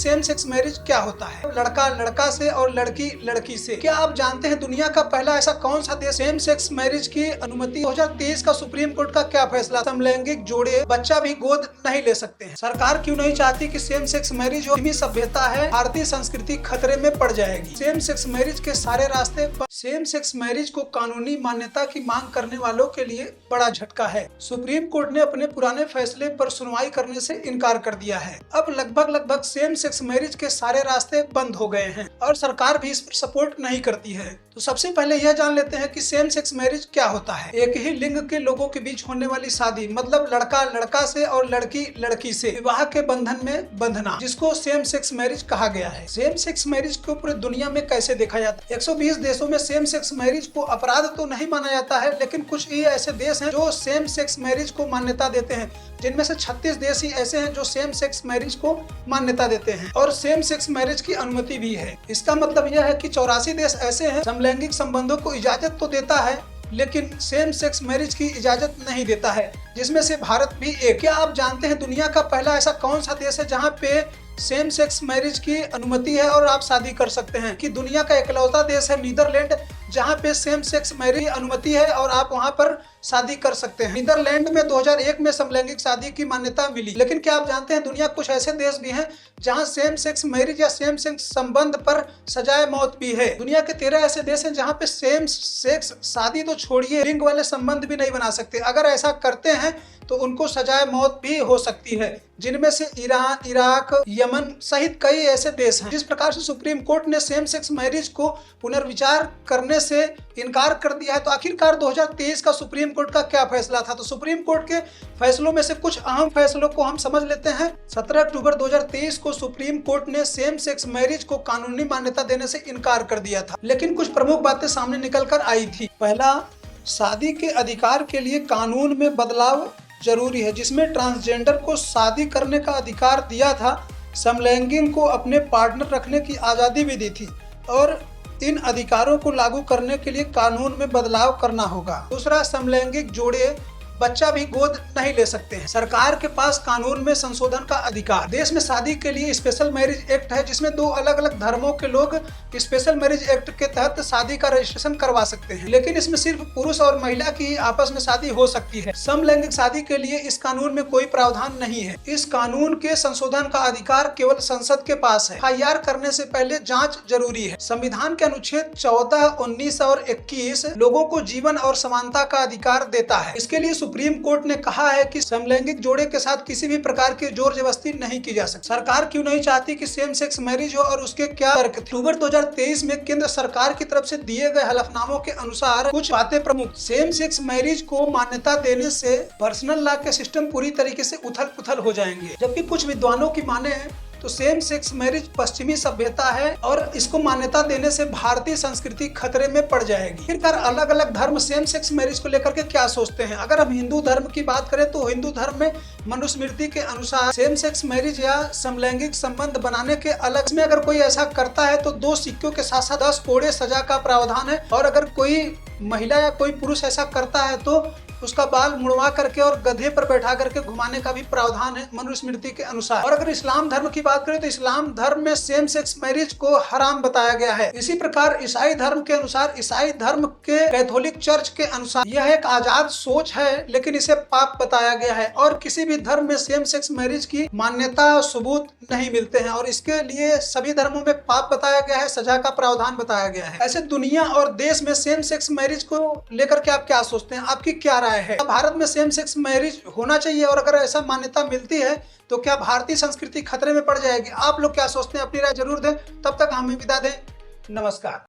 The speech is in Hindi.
सेम सेक्स मैरिज क्या होता है, लड़का लड़का से और लड़की लड़की से। क्या आप जानते हैं दुनिया का पहला ऐसा कौन सा देश सेम सेक्स मैरिज की अनुमति 2023 का सुप्रीम कोर्ट का क्या फैसला, समलैंगिक जोड़े बच्चा भी गोद नहीं ले सकते हैं। सरकार क्यों नहीं चाहती कि सेम सेक्स मैरिज हो, सभ्यता है, भारतीय संस्कृति खतरे में पड़ जाएगी। सेम सेक्स मैरिज के सारे रास्ते पर सेम सेक्स मैरिज को कानूनी मान्यता की मांग करने वालों के लिए बड़ा झटका है। सुप्रीम कोर्ट ने अपने पुराने फैसले पर सुनवाई करने से इनकार कर दिया है। अब लगभग सेम सेक्स मैरिज के सारे रास्ते बंद हो गए हैं और सरकार भी इस पर सपोर्ट नहीं करती है। तो सबसे पहले यह जान लेते हैं कि सेम सेक्स मैरिज क्या होता है। एक ही लिंग के लोगों के बीच होने वाली शादी, मतलब लड़का लड़का से और लड़की लड़की से विवाह के बंधन में बंधना, जिसको सेम सेक्स मैरिज कहा गया है। सेम सेक्स मैरिज को पूरी दुनिया में कैसे देखा जाता है? 120 देशों में सेम सेक्स मैरिज को अपराध तो नहीं माना जाता है, लेकिन कुछ ही ऐसे देश हैं जो सेम सेक्स मैरिज को मान्यता देते हैं, जिनमें से 36 देश ही ऐसे हैं जो सेम सेक्स मैरिज को मान्यता देते हैं और सेम सेक्स मैरिज की अनुमति भी है। इसका मतलब यह है कि 84 देश ऐसे हैं समलैंगिक संबंधों को इजाजत तो देता है लेकिन सेम सेक्स मैरिज की इजाजत नहीं देता है, जिसमें से भारत भी एक। क्या आप जानते हैं दुनिया का पहला ऐसा कौन सा देश है जहां पे सेम सेक्स मैरिज की अनुमति है और आप शादी कर सकते हैं? कि दुनिया का इकलौता देश है नीदरलैंड, जहां पे सेम सेक्स मैरिज अनुमति है और आप वहां पर शादी कर सकते हैं। नीदरलैंड में 2001 में समलैंगिक शादी की मान्यता मिली। लेकिन क्या आप जानते हैं दुनिया कुछ ऐसे देश भी हैं जहां सेम सेक्स मैरिज या सेम सेक्स संबंध पर सजाए मौत भी है। दुनिया के 13 ऐसे देश हैं जहां पे सेम सेक्स शादी तो छोड़िए, लिंग वाले संबंध भी नहीं बना सकते। अगर ऐसा करते हैं तो उनको सजाए मौत भी हो सकती है, जिनमें से ईरान, इराक, यमन सहित कई ऐसे देश हैं। जिस प्रकार से सुप्रीम कोर्ट ने सेम सेक्स मैरिज को पुनर्विचार करने से इनकार कर दिया है, तो आखिरकार 2023 का सुप्रीम कोर्ट का क्या फैसला था? तो सुप्रीम कोर्ट के फैसलों में से कुछ अहम फैसलों को हम समझ लेते हैं। 17 अक्टूबर 2023 को सुप्रीम कोर्ट ने सेम सेक्स मैरिज को कानूनी मान्यता देने से इनकार कर दिया था, लेकिन कुछ प्रमुख बातें सामने निकल कर आई थी। पहला, शादी के अधिकार के लिए कानून में बदलाव जरूरी है, जिसमें ट्रांसजेंडर को शादी करने का अधिकार दिया था, समलैंगिक को अपने पार्टनर रखने की आज़ादी भी दी थी और इन अधिकारों को लागू करने के लिए कानून में बदलाव करना होगा। दूसरा, समलैंगिक जोड़े बच्चा भी गोद नहीं ले सकते हैं। सरकार के पास कानून में संशोधन का अधिकार। देश में शादी के लिए स्पेशल मैरिज एक्ट है, जिसमें 2 अलग अलग धर्मों के लोग स्पेशल मैरिज एक्ट के तहत शादी का रजिस्ट्रेशन करवा सकते हैं, लेकिन इसमें सिर्फ पुरुष और महिला की आपस में शादी हो सकती है। समलैंगिक शादी के लिए इस कानून में कोई प्रावधान नहीं है। इस कानून के संशोधन का अधिकार केवल संसद के पास है। FIR करने से पहले जाँच जरूरी है। संविधान के अनुच्छेद 14, 19 और 21 लोगों को जीवन और समानता का अधिकार देता है। इसके लिए सुप्रीम कोर्ट ने कहा है कि समलैंगिक जोड़े के साथ किसी भी प्रकार की जोर जबरदस्ती नहीं की जा सकती। सरकार क्यों नहीं चाहती कि सेम सेक्स मैरिज हो और उसके क्या तर्क थे? अक्टूबर 2023 में केंद्र सरकार की तरफ से दिए गए हलफनामों के अनुसार कुछ बातें प्रमुख। सेम सेक्स मैरिज को मान्यता देने से पर्सनल लॉ के सिस्टम पूरी तरीके से उथल पुथल हो जाएंगे, जबकि कुछ विद्वानों की माने तो सेम सेक्स मैरिज पश्चिमी सभ्यता है और इसको मान्यता देने से भारतीय संस्कृति खतरे में पड़ जाएगी। फिर अलग अलग धर्म सेम सेक्स मैरिज को लेकर के क्या सोचते हैं? अगर हम हिंदू धर्म की बात करें तो हिंदू धर्म में मनुस्मृति के अनुसार सेम सेक्स मैरिज या समलैंगिक संबंध बनाने के अलग में अगर कोई ऐसा करता है तो 2 सिक्कों के साथ साथ 10 कोड़े सजा का प्रावधान है, और अगर कोई महिला या कोई पुरुष ऐसा करता है तो उसका बाल मुड़वा करके और गधे पर बैठा करके घुमाने का भी प्रावधान है मनुस्मृति के अनुसार। और अगर इस्लाम धर्म की बात करें तो इस्लाम धर्म में सेम सेक्स मैरिज को हराम बताया गया है। इसी प्रकार ईसाई धर्म के अनुसार, ईसाई धर्म के कैथोलिक चर्च के अनुसार यह एक आजाद सोच है, लेकिन इसे पाप बताया गया है और किसी भी धर्म में सेम सेक्स मैरिज की मान्यता सबूत नहीं मिलते हैं और इसके लिए सभी धर्मों में पाप बताया गया है, सजा का प्रावधान बताया गया है। ऐसे दुनिया और देश में सेम सेक्स मैरिज को लेकर के आप क्या सोचते हैं? आपकी क्या राय है? भारत में सेम सेक्स मैरिज होना चाहिए और अगर ऐसा मान्यता मिलती है तो क्या भारतीय संस्कृति खतरे में पड़ जाएगी? आप लोग क्या सोचते हैं? अपनी राय जरूर दें। तब तक हमें विदा दें। नमस्कार।